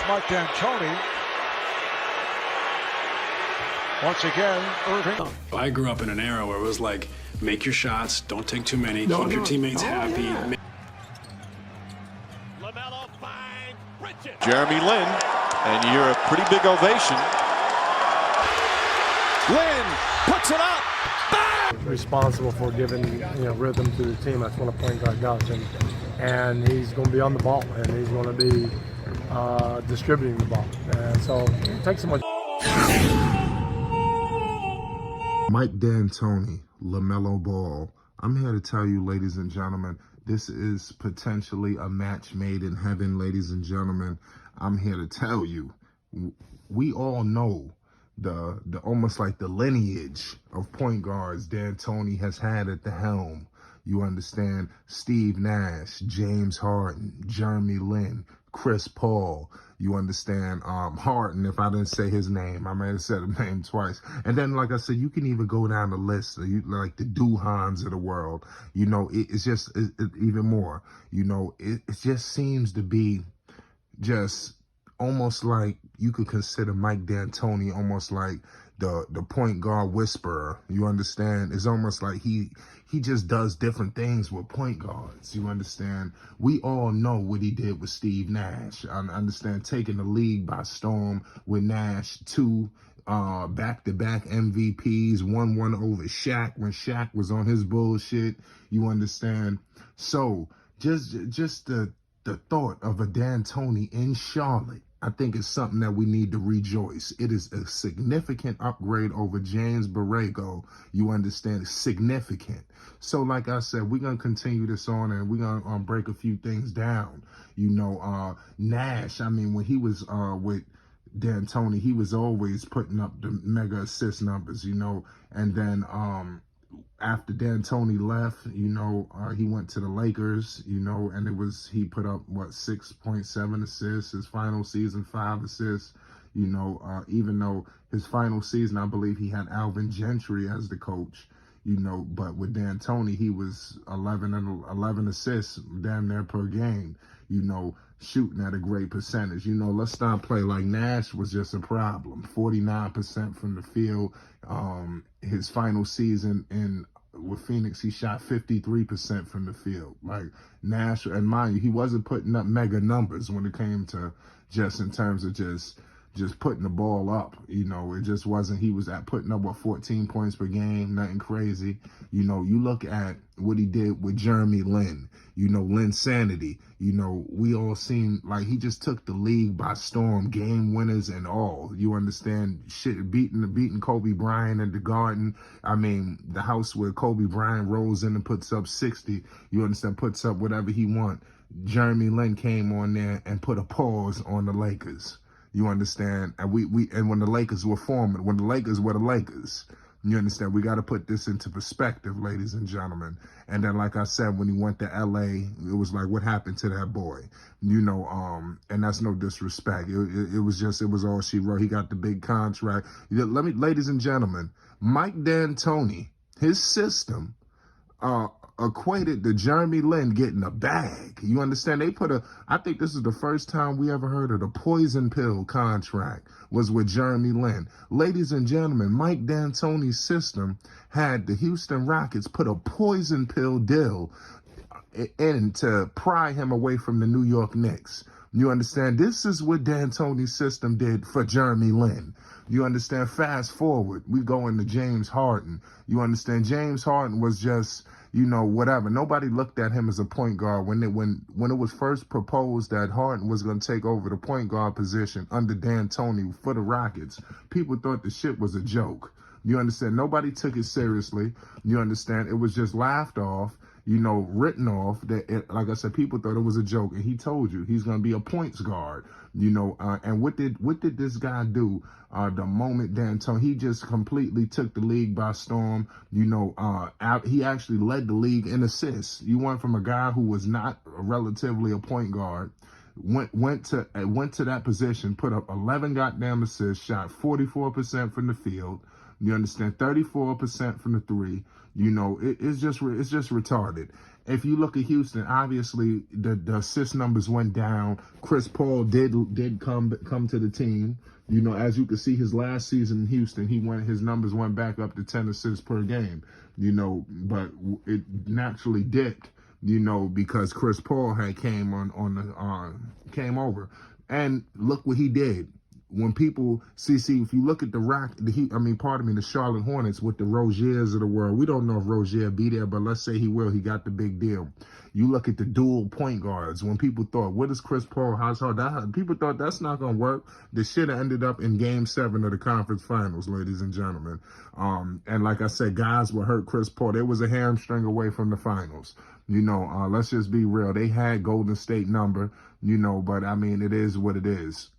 Mike D'Antoni. Once again, Irving. I grew up in an era where it was like, make your shots, don't take too many, keep your teammates happy. Yeah. Lamelo finds Bridges. Jeremy Lin, and you're a pretty big ovation. Lin puts it up. Responsible for giving rhythm to the team. That's what a point guard does, and he's going to be on the ball, and he's going to be distributing the ball. And so it takes so much. Mike D'Antoni, Lamelo Ball. I'm here to tell you, ladies and gentlemen, this is potentially a match made in heaven, ladies and gentlemen. I'm here to tell you, we all know the almost like the lineage of point guards D'Antoni has had at the helm. You understand? Steve Nash, James Harden, Jeremy Lin, Chris Paul. You understand? Harden, if I didn't say his name, I may have said his name twice. And then, like I said, you can even go down the list, like the Duhans of the world. It's just even more. It just seems to be just almost like you could consider Mike D'Antoni almost like the point guard whisperer. You understand? It's almost like he just does different things with point guards. You understand? We all know what he did with Steve Nash. I understand, taking the league by storm with Nash, 2 back-to-back MVPs, 1-1 over Shaq when Shaq was on his bullshit. You understand? So just the thought of a D'Antoni in Charlotte, I think it's something that we need to rejoice. It is a significant upgrade over James Borrego. You understand? Significant. So like I said, we're going to continue this on, and we're going to break a few things down. Nash, I mean, when he was with D'Antoni, he was always putting up the mega assist numbers, and then after D'Antoni left, he went to the Lakers, and he put up, 6.7 assists, his final season, 5 assists, even though his final season, I believe he had Alvin Gentry as the coach, but with D'Antoni, he was 11 assists, damn near per game, shooting at a great percentage. Let's not play like Nash was just a problem. 49% from the field. His final season with Phoenix, he shot 53% from the field. Like Nash, and mind you, he wasn't putting up mega numbers when it came to just in terms of just putting the ball up. It just wasn't, he was putting up 14 points per game, nothing crazy. You look at what he did with Jeremy Lin, Lin Sanity, we all seem like he just took the league by storm, game winners and all. You understand? Shit, beating Kobe Bryant at the Garden. I mean, the house where Kobe Bryant rolls in and puts up 60, you understand, puts up whatever he want. Jeremy Lin came on there and put a pause on the Lakers. You understand? And and when the Lakers were forming, when the Lakers were the Lakers, you understand? We got to put this into perspective, ladies and gentlemen. And then, like I said, when he went to LA, it was like, what happened to that boy? And that's no disrespect. It was all she wrote. He got the big contract. Ladies and gentlemen, Mike D'Antoni, his system, equated to Jeremy Lin getting a bag. You understand? I think this is the first time we ever heard of the poison pill contract was with Jeremy Lin. Ladies and gentlemen, Mike D'Antoni's system had the Houston Rockets put a poison pill deal in to pry him away from the New York Knicks. You understand? This is what D'Antoni's system did for Jeremy Lin. You understand? Fast forward, we go into James Harden. You understand? James Harden was just, whatever. Nobody looked at him as a point guard when it was first proposed that Harden was going to take over the point guard position under D'Antoni for the Rockets. People thought the shit was a joke. You understand? Nobody took it seriously. You understand? It was just laughed off, written off. Like I said, people thought it was a joke. And he told you he's going to be a points guard, and what did this guy do? The moment Dantoni, he just completely took the league by storm. He actually led the league in assists. You went from a guy who was not relatively a point guard, went to that position, put up 11 goddamn assists, shot 44% from the field. You understand? 34% from the three. It's just retarded. If you look at Houston, obviously the assist numbers went down. Chris Paul did come to the team. You know, as you can see, his last season in Houston, his numbers went back up to 10 assists per game. You know, but it naturally dipped. You know, because Chris Paul had came over, and look what he did. When people see, if you look at the Charlotte Hornets with the Roziers of the world, we don't know if Rozier be there, but let's say he will. He got the big deal. You look at the dual point guards. When people thought, what is Chris Paul? How's that? People thought that's not going to work. The shit ended up in Game 7 of the conference finals, ladies and gentlemen. And like I said, guys were hurt. Chris Paul, there was a hamstring away from the finals. You know, let's just be real. They had Golden State number, you know, but I mean, it is what it is.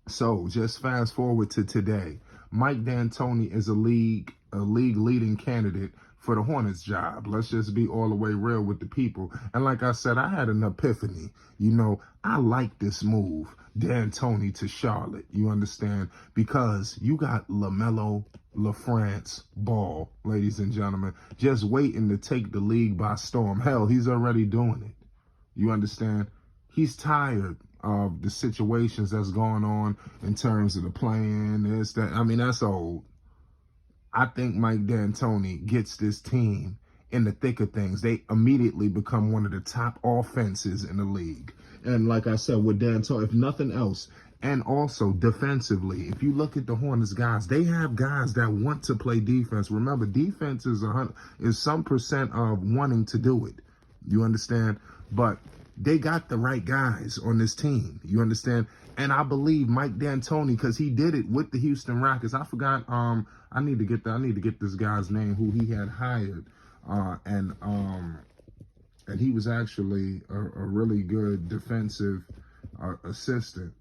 So just fast forward to today. Mike D'Antoni is a league leading candidate for the Hornets job. Let's just be all the way real with the people. And like I said, I had an epiphany. You know, I like this move, D'Antoni to Charlotte. You understand? Because you got Lamelo, LaFrance, Ball, ladies and gentlemen, just waiting to take the league by storm. Hell, he's already doing it. You understand? He's tired of the situations that's going on in terms of the playing, this, that. I mean, that's old. I think Mike D'Antoni gets this team in the thick of things. They immediately become one of the top offenses in the league. And like I said, with D'Antoni, if nothing else, and also defensively, if you look at the Hornets guys, they have guys that want to play defense. Remember, defense is some percent of wanting to do it. You understand? But they got the right guys on this team. You understand? And I believe Mike D'Antoni, because he did it with the Houston Rockets. I forgot. I need to get this guy's name who he had hired, and he was actually a really good defensive assistant.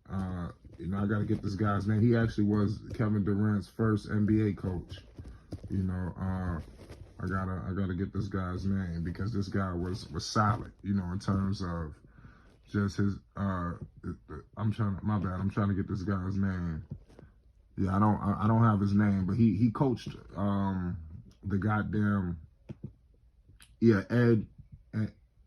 You know, I got to get this guy's name. He actually was Kevin Durant's first NBA coach. You know, I gotta get this guy's name because this guy was solid, you know, in terms of just his I'm trying to get this guy's name. Yeah, I don't have his name, but he coached the goddamn Ed.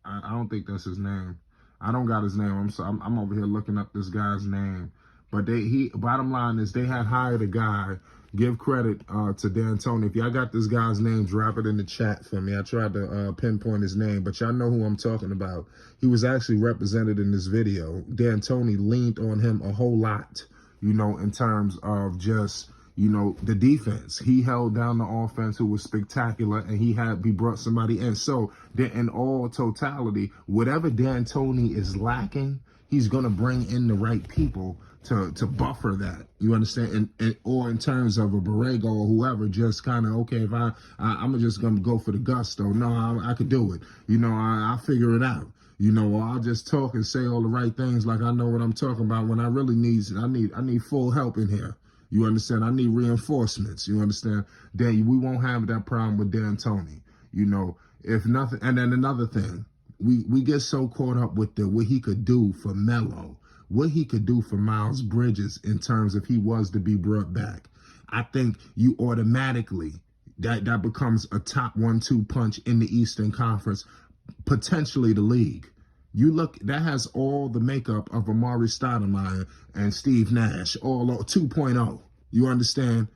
I don't think that's his name. I don't got his name. I'm over here looking up this guy's name. But bottom line is they had hired a guy. Give credit to D'Antoni. If y'all got this guy's name, drop it in the chat for me. I tried to pinpoint his name, but y'all know who I'm talking about. He was actually represented in this video. D'Antoni leaned on him a whole lot, you know, in terms of just, you know, the defense. He held down the offense, who was spectacular, and he brought somebody in. So in all totality, whatever D'Antoni is lacking, he's going to bring in the right people to buffer that. You understand? And or in terms of a Borrego or whoever, just kind of, okay, if I'm just going to go for the gusto. No, I could do it. You know, I'll figure it out. You know, or I'll just talk and say all the right things like I know what I'm talking about when I really I need full help in here. You understand? I need reinforcements. You understand? Then we won't have that problem with D'Antoni. You know, if nothing. And then another thing, we get so caught up with what he could do for Melo, what he could do for Miles Bridges in terms of he was to be brought back. I think you automatically, that becomes a top 1-2 punch in the Eastern Conference, potentially the league. You look, that has all the makeup of Amari Stoudemire and Steve Nash, all 2.0. You understand?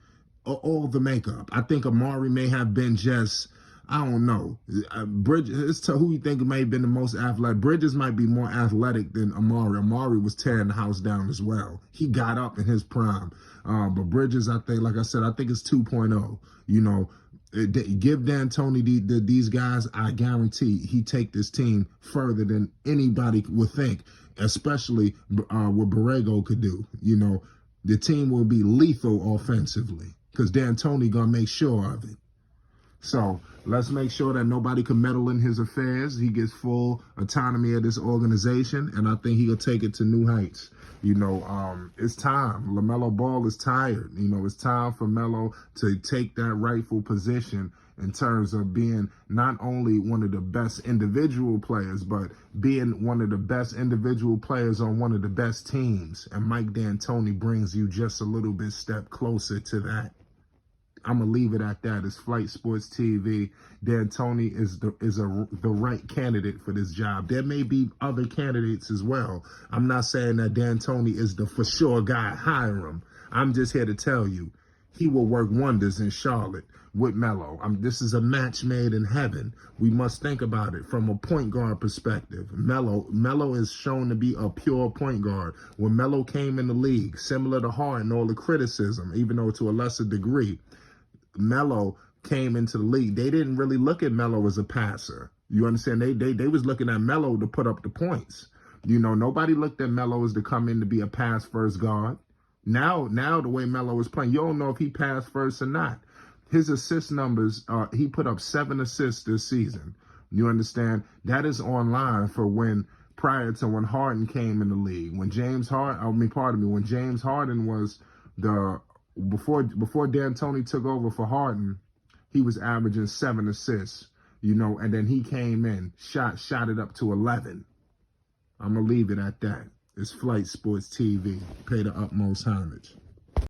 All the makeup. I think Amari may have been just, I don't know. Bridges, who you think may have been the most athletic? Bridges might be more athletic than Amari. Amari was tearing the house down as well. He got up in his prime. But Bridges, I think, like I said, I think it's 2.0. You know, give D'Antoni these guys, I guarantee he take this team further than anybody would think, especially what Borrego could do. You know, the team will be lethal offensively because D'Antoni going to make sure of it. So let's make sure that nobody can meddle in his affairs. He gets full autonomy of this organization, and I think he'll take it to new heights. You know, it's time. LaMelo Ball is tired. You know, it's time for Melo to take that rightful position in terms of being not only one of the best individual players, but being one of the best individual players on one of the best teams. And Mike D'Antoni brings you just a little bit step closer to that. I'm gonna leave it at that. It's Flight Sports TV. Dantoni is the right candidate for this job. There may be other candidates as well. I'm not saying that Dantoni is the for sure guy. Hire him. I'm just here to tell you, he will work wonders in Charlotte with Melo. This is a match made in heaven. We must think about it from a point guard perspective. Melo is shown to be a pure point guard. When Melo came in the league, similar to Harden, all the criticism, even though to a lesser degree, Melo came into the league. They didn't really look at Melo as a passer. You understand? They was looking at Melo to put up the points. You know, nobody looked at Melo as to come in to be a pass first guard. Now the way Melo is playing, you don't know if he passed first or not. His assist numbers, he put up 7 assists this season. You understand? That is online for prior to when Harden came in the league. When James Harden was before D'Antoni took over for Harden, he was averaging 7 assists, you know, and then he came in, shot it up to 11. I'm going to leave it at that. It's Flight Sports TV. Pay the utmost homage.